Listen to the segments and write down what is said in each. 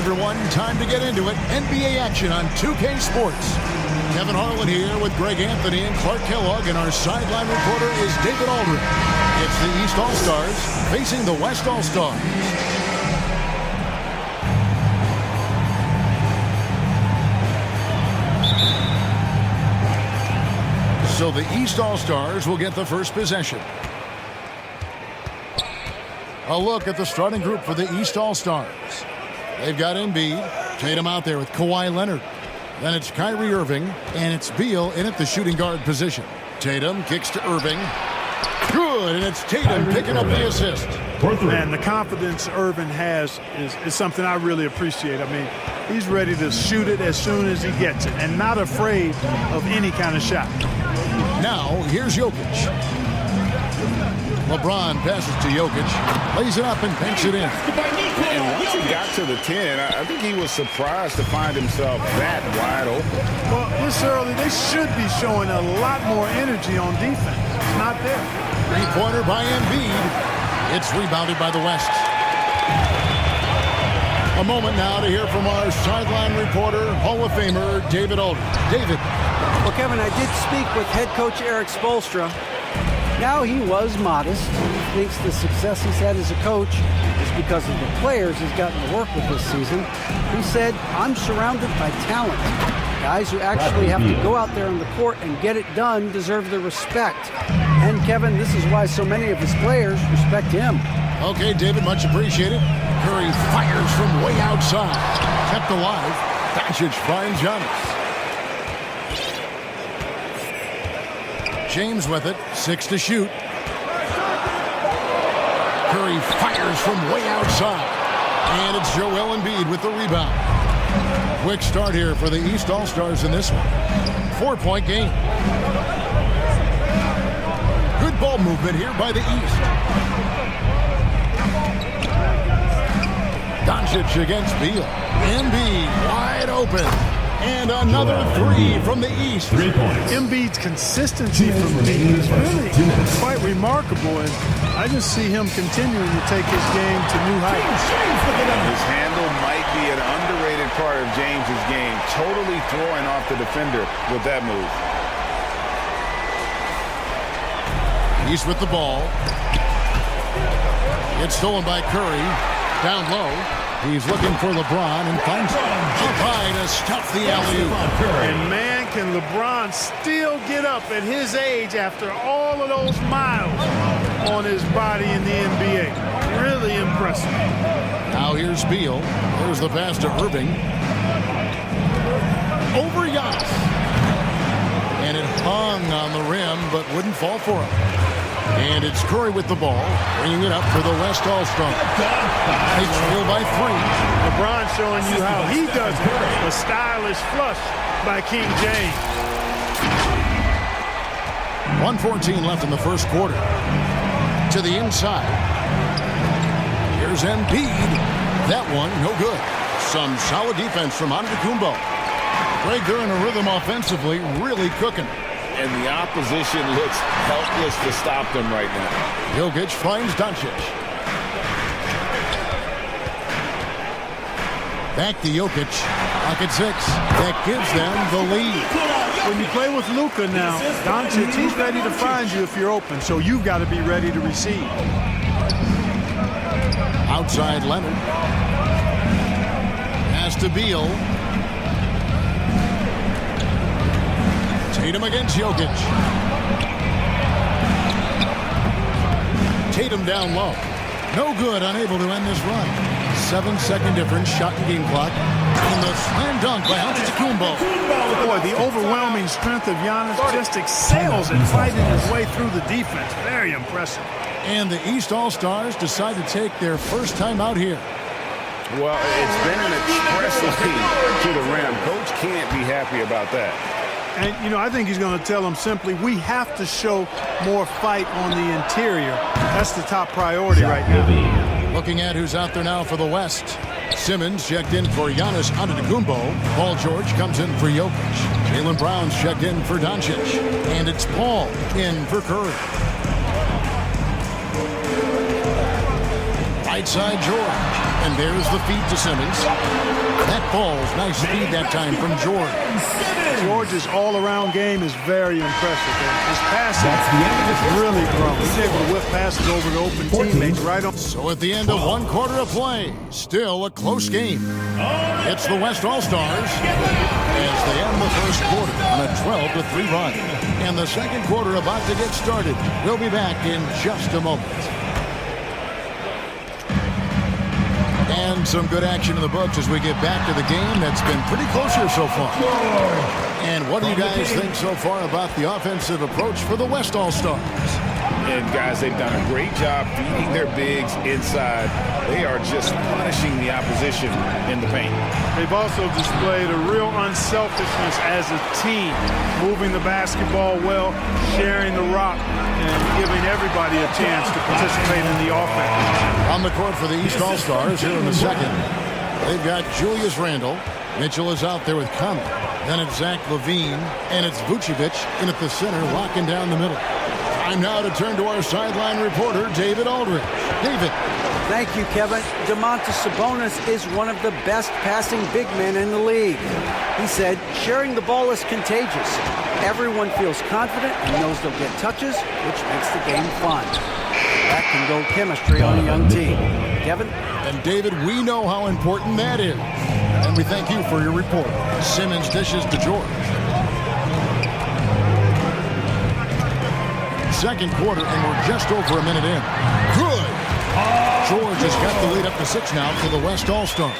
everyone. Time to get into it. NBA action on 2K Sports. Kevin Harlan here with Greg Anthony and Clark Kellogg, and our sideline reporter is David Aldridge. It's the East All-Stars facing the West All-Stars. So the East All-Stars will get the first possession. A look at the starting group for the East All-Stars. They've got Embiid, Tatum out there with Kawhi Leonard. Then it's Kyrie Irving, and it's Beal in at the shooting guard position. Tatum kicks to Irving. Good, and it's Tatum picking up the assist. And the confidence Irving has is something I really appreciate. I mean, he's ready to shoot it as soon as he gets it and not afraid of any kind of shot. Now, here's Jokic. LeBron passes to Jokic, lays it up and banks it in. And once he got to the 10, I think he was surprised to find himself that wide open. Well, this early, they should be showing a lot more energy on defense. It's not there. Three-pointer by Embiid. It's rebounded by the West. A moment now to hear from our sideline reporter, Hall of Famer David Aldridge. David. Well, Kevin, I did speak with head coach Eric Spoelstra. Now, he was modest. He thinks the success he's had as a coach is because of the players he's gotten to work with this season. He said, I'm surrounded by talent. Guys who actually have to go out there on the court and get it done deserve the respect. And, Kevin, this is why so many of his players respect him. Okay, David, much appreciated. Curry fires from way outside. Kept alive. Doncic finds Giannis. James with it, 6 to shoot. Curry fires from way outside. And it's Joel Embiid with the rebound. Quick start here for the East All-Stars in this one. 4-point game. Good ball movement here by the East. Doncic against Beal. Embiid wide open. And another three from the East. 3 points. Embiid's consistency from deep is really quite remarkable, and I just see him continuing to take his game to new heights. His handle might be an underrated part of James's game, totally throwing off the defender with that move. He's with the ball. It's stolen by Curry. Down low. He's looking for LeBron and finds him. Up high to stuff the alley-oop. And man, can LeBron still get up at his age after all of those miles on his body in the NBA. Really impressive. Now here's Beal. There's the pass to Irving. Over Giannis. And it hung on the rim, but wouldn't fall for him. And it's Curry with the ball, bringing it up for the West All-Star. They trail by 3. LeBron showing you how he does it. A stylish flush by King James. 1:14 left in the first quarter. To the inside. Here's Embiid. That one, no good. Some solid defense from Antetokounmpo. Greg, they're in a rhythm offensively, really cooking. And the opposition looks helpless to stop them right now. Jokic finds Doncic. Back to Jokic. Pocket 6. That gives them the lead. When you play with Luka now, Doncic, he's ready to find you if you're open, so you've got to be ready to receive. Outside Leonard. Pass to Beal. Tatum against Jokic. Tatum down low. No good, unable to end this run. 7-second difference, shot and game clock. And the slam dunk by Antetokounmpo. Boy, the overwhelming strength of Giannis just excels in fighting his way through the defense. Very impressive. And the East All-Stars decide to take their first time out here. Well, it's been an express lead to the rim. Coach can't be happy about that. And, you know, I think he's going to tell them simply, we have to show more fight on the interior. That's the top priority right now. Looking at who's out there now for the West. Simmons checked in for Giannis Antetokounmpo. Paul George comes in for Jokic. Jaylen Brown's checked in for Doncic. And it's Paul in for Curry. Right side George. And there's the feed to Simmons. That falls. Nice speed that time from George. George's all-around game is very impressive. His passing is really grown. He's able to whip passes over to open teammates right on. So at the end of one quarter of play, still a close game. It's the West All-Stars as they end the first quarter on a 12-3 run. And the second quarter about to get started. We'll be back in just a moment. And some good action in the books as we get back to the game that's been pretty close here so far. And what do you guys think so far about the offensive approach for the West All-Stars? And guys, they've done a great job feeding their bigs inside. They are just punishing the opposition in the paint. They've also displayed a real unselfishness as a team, moving the basketball well, sharing the rock, and giving everybody a chance to participate in the offense. On the court for the East All-Stars here in the second, they've got Julius Randle. Mitchell is out there with Conley. Then it's Zach LaVine, and it's Vucevic in at the center, locking down the middle. Time now to turn to our sideline reporter, David Aldridge. David. Thank you, Kevin. Domantas Sabonis is one of the best passing big men in the league. He said, sharing the ball is contagious. Everyone feels confident and knows they'll get touches, which makes the game fun. That can build chemistry on a young team. Kevin? And David, we know how important that is. And we thank you for your report. Simmons dishes to George. Second quarter, and we're just over a minute in. Good. George has got the lead up to 6 now for the West All-Stars.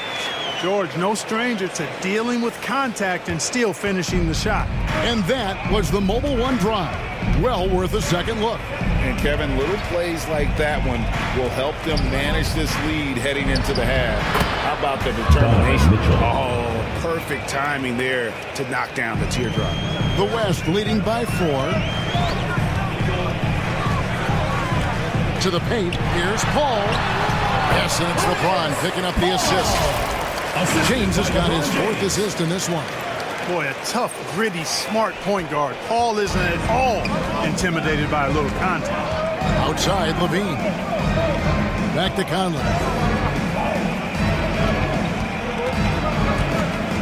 George, no stranger to dealing with contact and still finishing the shot. And that was the Mobile One drive. Well worth a second look. And Kevin, little plays like that one will help them manage this lead heading into the half. How about the determination? Oh, perfect timing there to knock down the teardrop. The West leading by 4. To the paint, here's Paul. Yes, and it's LeBron picking up the assist. James has got his 4th assist in this one. Boy, a tough, gritty, smart point guard. Paul isn't at all intimidated by a little contact. Outside, LaVine. Back to Conley.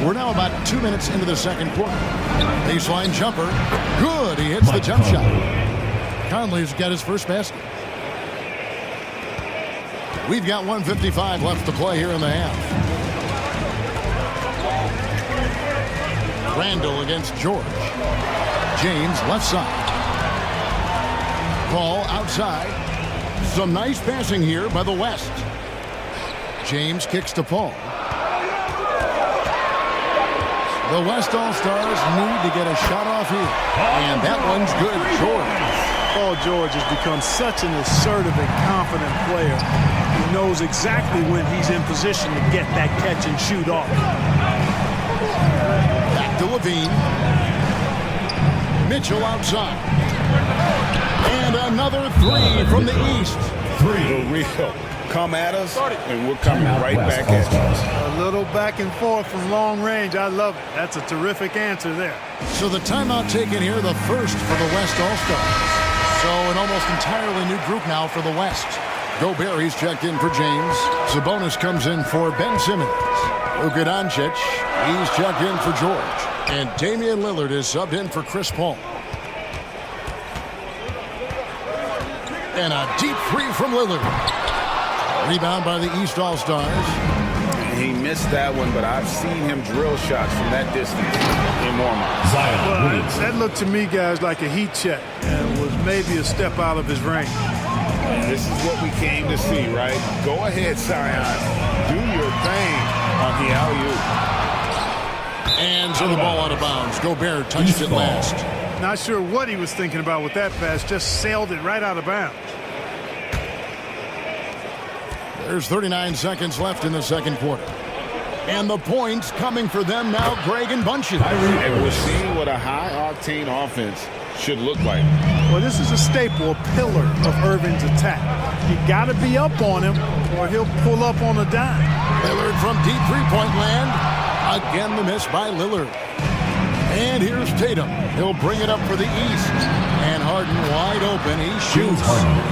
We're now about 2 minutes into the second quarter. Baseline jumper. Good, he hits the jump shot. Conley's got his first basket. We've got 1:55 left to play here in the half. Randle against George. James left side. Paul outside. Some nice passing here by the West. James kicks to Paul. The West All-Stars need to get a shot off here. And that one's good. George. Paul George has become such an assertive and confident player. He knows exactly when he's in position to get that catch and shoot off. Back to LaVine. Mitchell outside. And another 3 from the East. The real come at us, and we're coming right back at you. A little back and forth from long range. I love it. That's a terrific answer there. So the timeout taken here, the first for the West All-Stars. So an almost entirely new group now for the West. Gobert, he's checked in for James. Sabonis comes in for Ben Simmons. Luka Doncic, he's checked in for George. And Damian Lillard is subbed in for Chris Paul. And a deep 3 from Lillard. Rebound by the East All-Stars. He missed that one, but I've seen him drill shots from that distance in Mormont. Well, that looked to me, guys, like a heat check and was maybe a step out of his range. And this is what we came to see, right? Go ahead, Zion. Do your thing on the alley-oop. And so the ball out of bounds. Gobert touched it last. Not sure what he was thinking about with that pass. Just sailed it right out of bounds. There's 39 seconds left in the second quarter. And the points coming for them now, Greg and Bunches. And we're seeing what a high-octane offense should look like. Well, this is a staple, a pillar of Irving's attack. You got to be up on him or he'll pull up on a dime. Lillard from deep three-point land. Again, the miss by Lillard. And here's Tatum. He'll bring it up for the East. And Harden wide open. He shoots.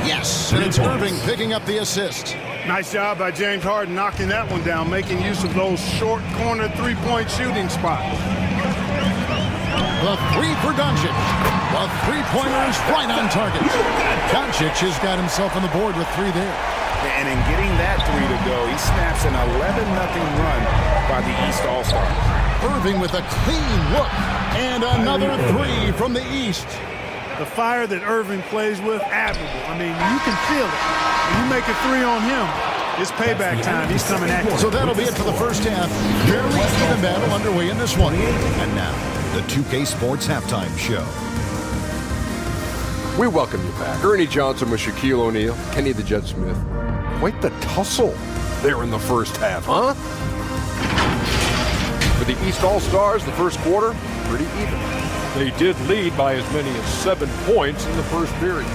Yes, and it's Irving picking up the assist. Nice job by James Harden knocking that one down, making use of those short corner three-point shooting spots. The three for Doncic. The three-pointer is right on target. Doncic has got himself on the board with 3 there. And in getting that 3 to go, he snaps an 11-0 run by the East All-Stars. Irving with a clean look. And another 3 from the East. The fire that Irving plays with, admirable. I mean, you can feel it. When you make a 3 on him, it's payback time. He's coming at you. So that'll be it for the first half. Fairly even battle underway in this one. And now, the 2K Sports Halftime Show. We welcome you back. Ernie Johnson with Shaquille O'Neal, Kenny the Jet Smith. Quite the tussle there in the first half, huh? For the East All-Stars, the first quarter, pretty even. They did lead by as many as 7 points in the first period.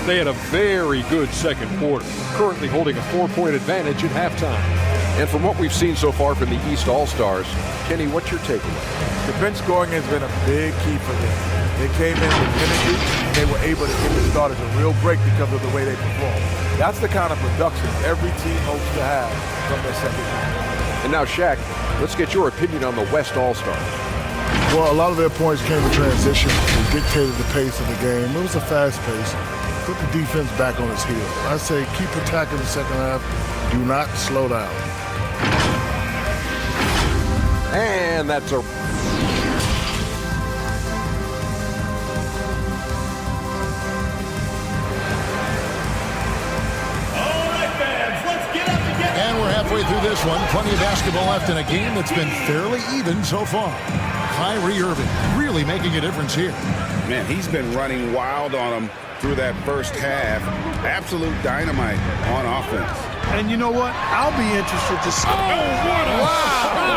They had a very good second quarter, currently holding a 4-point advantage at halftime. And from what we've seen so far from the East All-Stars, Kenny, what's your takeaway? The bench scoring has been a big key for them. They came in with energy, and they were able to give the starters a real break because of the way they performed. That's the kind of production every team hopes to have from their second unit. And now, Shaq, let's get your opinion on the West All-Stars. Well, a lot of their points came in transition. They dictated the pace of the game. It was a fast pace. Put the defense back on its heels. I say keep attacking the second half. Do not slow down. And that's a... And we're halfway through this one. Plenty of basketball left in a game that's been fairly even so far. Kyrie Irving really making a difference here. Man, he's been running wild on them through that first half. Absolute dynamite on offense. And you know what? I'll be interested to see. Oh, what a shot!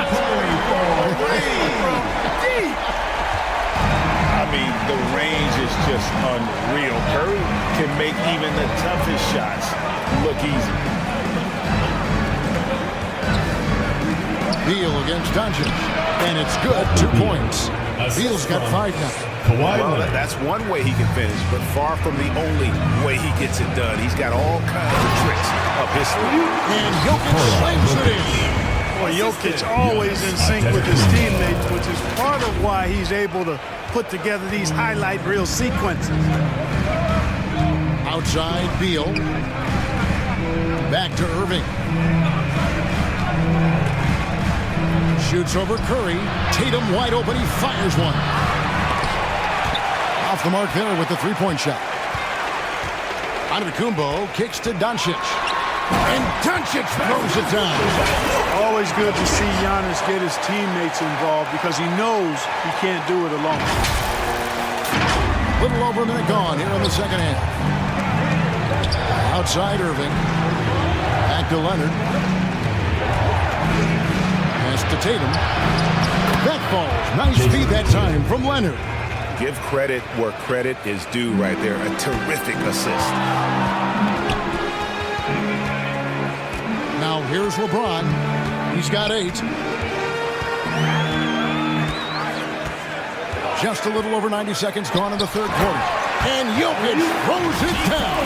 I mean, the range is just unreal. Curry can make even the toughest shots look easy. Beal against Doncic, and it's good. 2 points. Beal's got 5 now. Well, that's one way he can finish, but far from the only way he gets it done. He's got all kinds of tricks up his sleeve. And Jokic slams it in. Boy, Jokic always in sync with his teammates, which is part of why he's able to put together these highlight reel sequences. Outside Beal. Back to Irving. Shoots over Curry. Tatum wide open. He fires one. Off the mark there with the 3-point shot. Antetokounmpo kicks to Doncic. And Doncic throws it down. Always good to see Giannis get his teammates involved because he knows he can't do it alone. Little over a minute gone here in the second half. Outside Irving. Back to Leonard. Pass to Tatum. That falls. Nice feed that time from Leonard. Give credit where credit is due right there. A terrific assist. Now here's LeBron. He's got 8. Just a little over 90 seconds gone in the third quarter. And Jokic throws it down.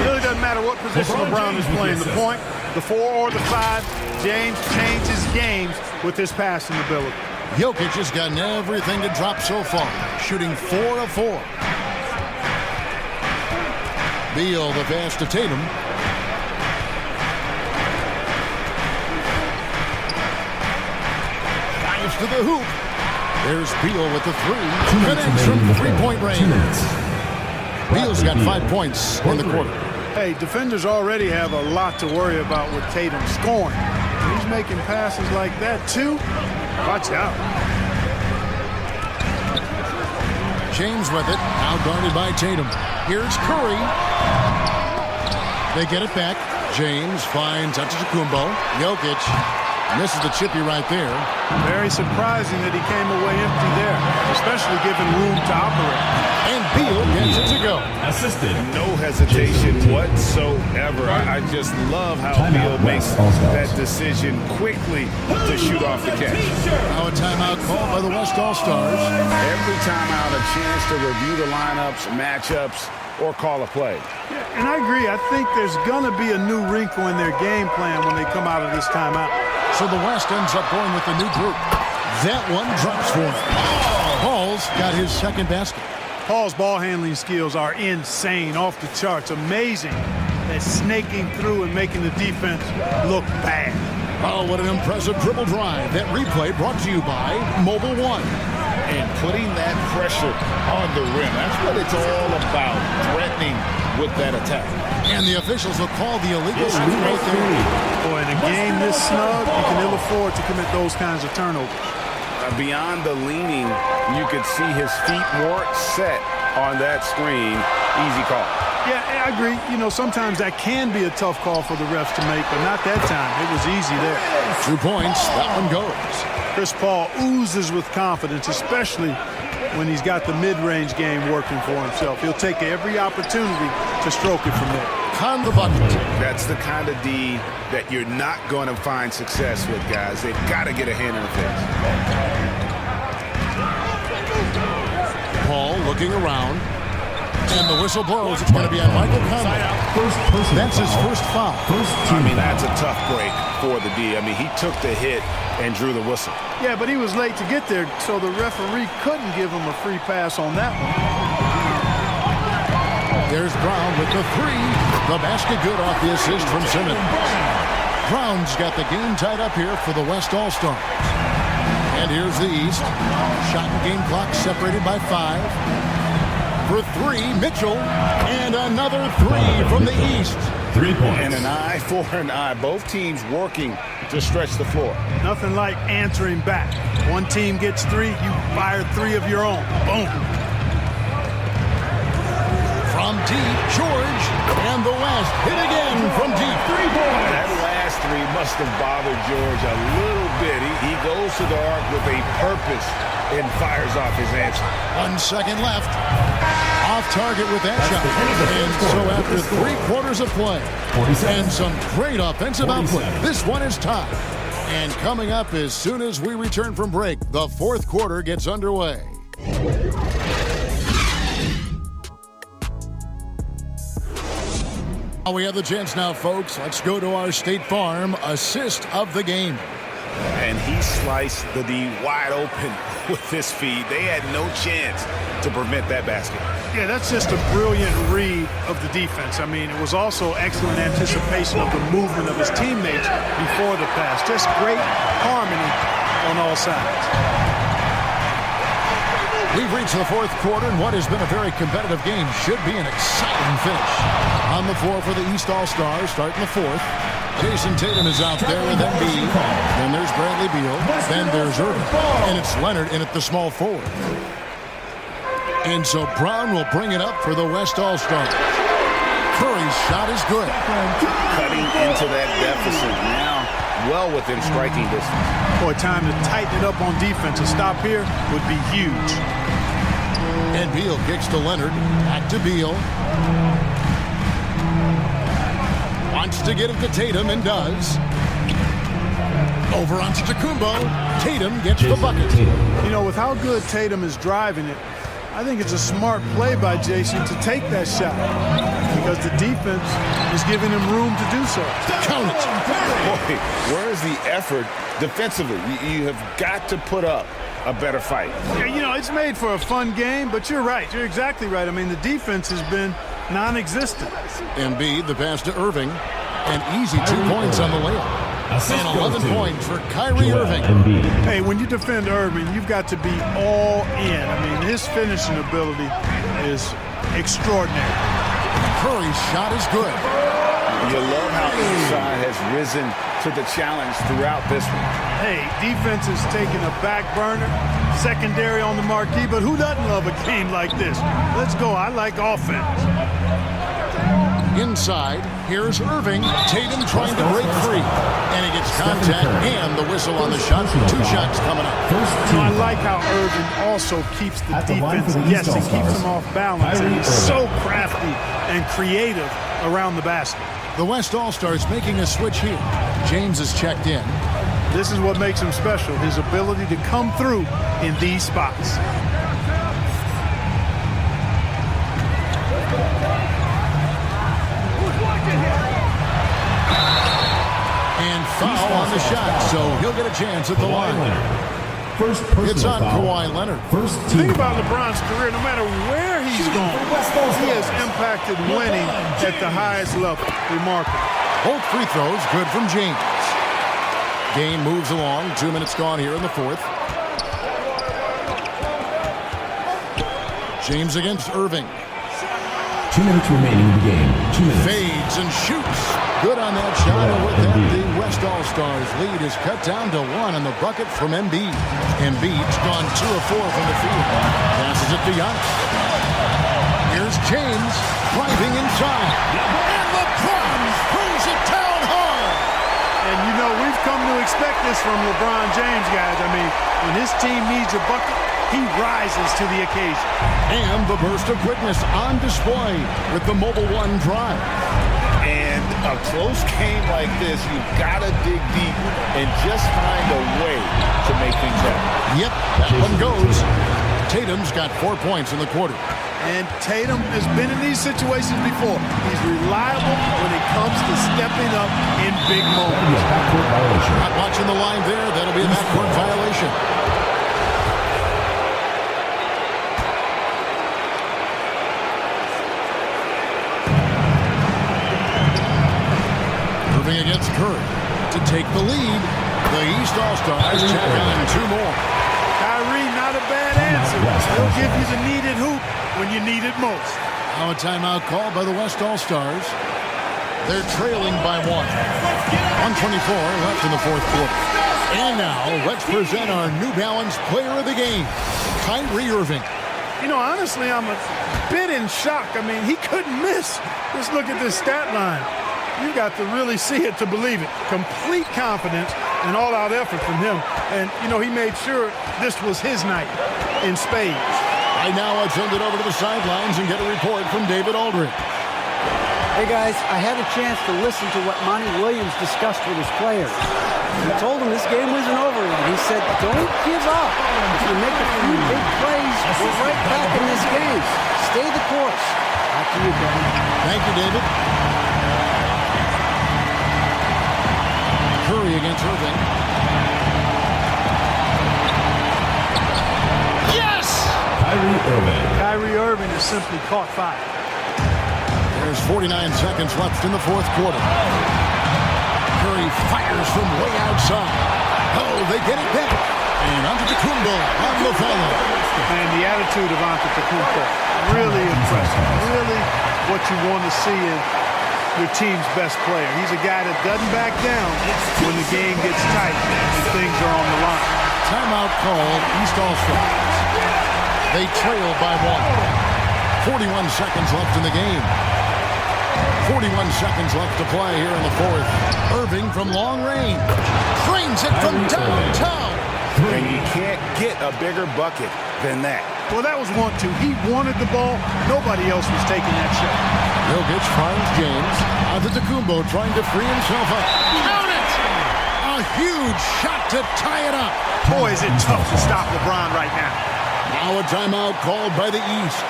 It really doesn't matter what position LeBron is playing, the point, the 4 or the 5. James changes games with his passing ability. Jokic has gotten everything to drop so far, shooting 4 of 4. Beal the pass to Tatum. Dives to the hoop. There's Beal with the 3. Connects from 3-point range. Beal's got 5 points in the quarter. Hey, defenders already have a lot to worry about with Tatum scoring. He's making passes like that too. Watch out. James with it. Now guarded by Tatum. Here's Curry. They get it back. James finds Antetokounmpo. Jokic misses the chippy right there. Very surprising that he came away empty there, especially given room to operate. And Beal gets it to go. Assisted. No hesitation whatsoever. I just love how Beal makes that decision quickly to shoot off the catch. Now a timeout called by the West All-Stars. Every timeout, a chance to review the lineups, matchups, or call a play. Yeah, and I agree. I think there's going to be a new wrinkle in their game plan when they come out of this timeout. So the West ends up going with the new group. That one drops for him. Paul's got his second basket. Paul's ball handling skills are insane, off the charts. Amazing at snaking through and making the defense look bad. Oh, what an impressive dribble drive. That replay brought to you by Mobile One. And putting that pressure on the rim. That's what it's all about, threatening with that attack. And the officials will call the illegal screen right there. Boy, in a game this snug, you can ill afford to commit those kinds of turnovers. Beyond the leaning, you could see his feet weren't set on that screen. Easy call. Yeah, I agree. You know, sometimes that can be a tough call for the refs to make, but not that time. It was easy there. 2 points. That one goes. Chris Paul oozes with confidence, especially when he's got the mid-range game working for himself. He'll take every opportunity to stroke it from there. On the bucket. That's the kind of D that you're not going to find success with, guys. They've got to get a hand in the face. Paul looking around. And the whistle blows. It's going to be on Michael Conley. That's his first foul. I mean, that's a tough break for the D. I mean, he took the hit and drew the whistle. Yeah, but he was late to get there, so the referee couldn't give him a free pass on that one. There's Brown with the 3. The basket good off the assist from Simmons. Brown's got the game tied up here for the West All-Stars. And here's the East. Shot and game clock separated by 5. For 3, Mitchell, and another 3 from the East. 3 points. And an eye for an eye. Both teams working to stretch the floor. Nothing like answering back. One team gets 3, you fire 3 of your own. Boom. From deep, George, and the West hit again from deep. 3 points. That last 3 must have bothered George a little bit. He goes to the arc with a purpose and fires off his answer. 1 second left. Off target with that shot. And so after 3 quarters of play and some great offensive output, this one is tied. And coming up as soon as we return from break, the 4th quarter gets underway. We have the chance now, folks. Let's go to our State Farm assist of the game. And he sliced the D wide open with this feed. They had no chance to prevent that basket. Yeah, that's just a brilliant read of the defense. I mean, it was also excellent anticipation of the movement of his teammates before the pass. Just great harmony on all sides. We've reached the 4th quarter, and what has been a very competitive game should be an exciting finish. On the floor for the East All-Stars, starting the 4th. Jason Tatum is out there with Embiid. Then there's Bradley Beal. Then there's Irving. And it's Leonard in at the small forward. And so Brown will bring it up for the West All-Stars. Curry's shot is good. Cutting into that deficit now, well within striking distance. Boy, time to tighten it up on defense. A stop here would be huge. And Beal kicks to Leonard. Back to Beal. Wants to get it to Tatum and does. Over onto Tacumbo. Tatum gets the bucket. You know, with how good Tatum is driving it, I think it's a smart play by Jason to take that shot because the defense is giving him room to do so. Count it. Boy, where's the effort defensively? You have got to put up a better fight. Yeah, you know, it's made for a fun game, but you're right. You're exactly right. I mean, the defense has been non-existent. Embiid, the pass to Irving. An easy 2 points on the layup. And 11 points for Kyrie Irving. Hey, when you defend Irving, you've got to be all in. I mean, his finishing ability is extraordinary. Curry's shot is good. You love how inside has risen to the challenge throughout this one. Hey, defense is taking a back burner, secondary on the marquee, but who doesn't love a game like this? Let's go. I like offense. Inside, here's Irving. Tatum trying to break free. And he gets contact and the whistle on the shot. 2 shots coming up. I like how Irving also keeps the defense. Yes, he keeps them off balance. And he's so crafty and creative around the basket. The West All-Stars making a switch here. James is checked in. This is what makes him special, his ability to come through in these spots. And foul on the shot, so he'll get a chance at the line. First It's on foul. Kawhi Leonard. First The thing team. about LeBron's career, no matter where he's gone, he has impacted winning at the highest level. Remarkable. Both free throws good from James. Game moves along. 2 minutes gone here in the fourth. James against Irving. 2 minutes remaining in the game. 2 minutes. Fades and shoots. Good on that shot. And with that, the West All-Stars lead is cut down to 1 on the bucket from Embiid. Embiid's gone 2 of 4 from the field. Passes it to Giannis. Here's James driving inside. And LeBron pulls it down hard. And, you know, we've come to expect this from LeBron James, guys. I mean, when his team needs a bucket, he rises to the occasion. And the burst of quickness on display with the Mobile One drive. And a close game like this, you've got to dig deep and just find a way to make things happen. Yep, that one goes. Tatum's got 4 points in the quarter. And Tatum has been in these situations before. He's reliable when it comes to stepping up in big moments. Backcourt violation. Not watching the line there. That'll be a backcourt violation. Irving against Curry to take the lead. The East All-Stars check on 2 more. Kyrie, not a bad answer. He'll give you the needed hoop when you need it most. Now a timeout called by the West All-Stars. They're trailing by 1. 1:24 left in the fourth quarter. And now let's present our New Balance player of the game, Kyrie Irving. You know, honestly, I'm a bit in shock. I mean, he couldn't miss. Just look at this stat line. You got to really see it to believe it. Complete confidence and all-out effort from him. And, you know, he made sure this was his night in spades. Right now, let's send it over to the sidelines and get a report from David Aldridge. Hey guys, I had a chance to listen to what Monty Williams discussed with his players. He told them this game wasn't over yet. He said, don't give up. If you make a few big plays, we're right back in this game. Stay the course. Back to you, Kevin. Thank you, David. Curry against Irving. Yes! Kyrie Irving has simply caught fire. There's 49 seconds left in the fourth quarter. Curry fires from way outside. Oh, they get it back. And Antetokounmpo on the follow. And the attitude of Antetokounmpo, really impressive. Really what you want to see in your team's best player. He's a guy that doesn't back down when the game gets tight and things are on the line. Timeout called East All-Stars. They trail by 1. 41 seconds left in the game. 41 seconds left to play here in the fourth. Irving from long range. Drains it from downtown. And you can't get a bigger bucket than that. Well, that was 1-2. He wanted the ball. Nobody else was taking that shot. Jokic finds James. Antetokounmpo trying to free himself up. Count it! A huge shot to tie it up. Boy, is it tough to stop LeBron right now. Now a timeout called by the East.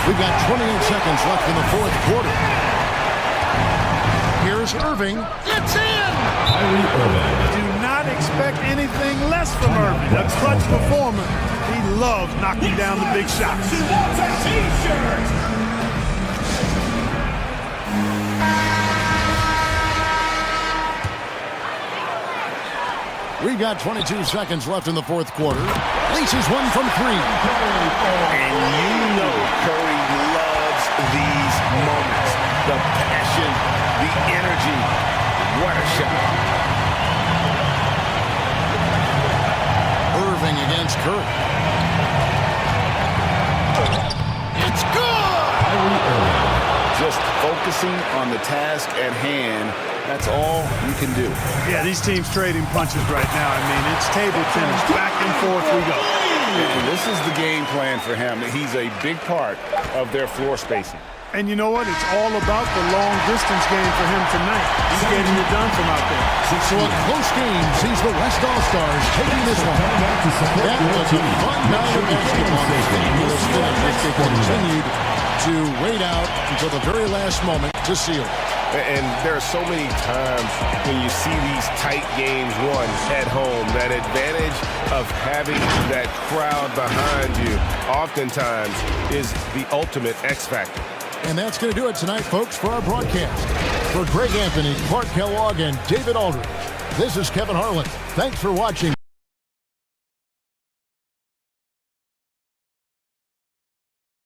We've got 28 seconds left in the fourth quarter. Here's Irving. It's in! Kyrie Irving. Do not expect anything less from Irving. A clutch performer. He loves knocking down the big shots. He wants a t-shirt. We've got 22 seconds left in the fourth quarter. Laces one from 3. And you know Curry loves these moments. The passion, the energy. What a shot. Irving against Curry. It's good! Kyrie Irving. Just focusing on the task at hand. That's all you can do. Yeah, these teams trading punches right now. I mean, it's table tennis. Back and forth we go. And this is the game plan for him. He's a big part of their floor spacing. And you know what? It's all about the long-distance game for him tonight. He's getting it done from out there. So a close game sees the West All-Stars taking this one. That was a fun night of basketball. They continued to wait out until the very last moment to seal it. And there are so many times when you see these tight games won at home, that advantage of having that crowd behind you oftentimes is the ultimate X factor. And that's going to do it tonight, folks, for our broadcast. For Greg Anthony, Clark Kellogg, and David Aldridge, this is Kevin Harlan. Thanks for watching.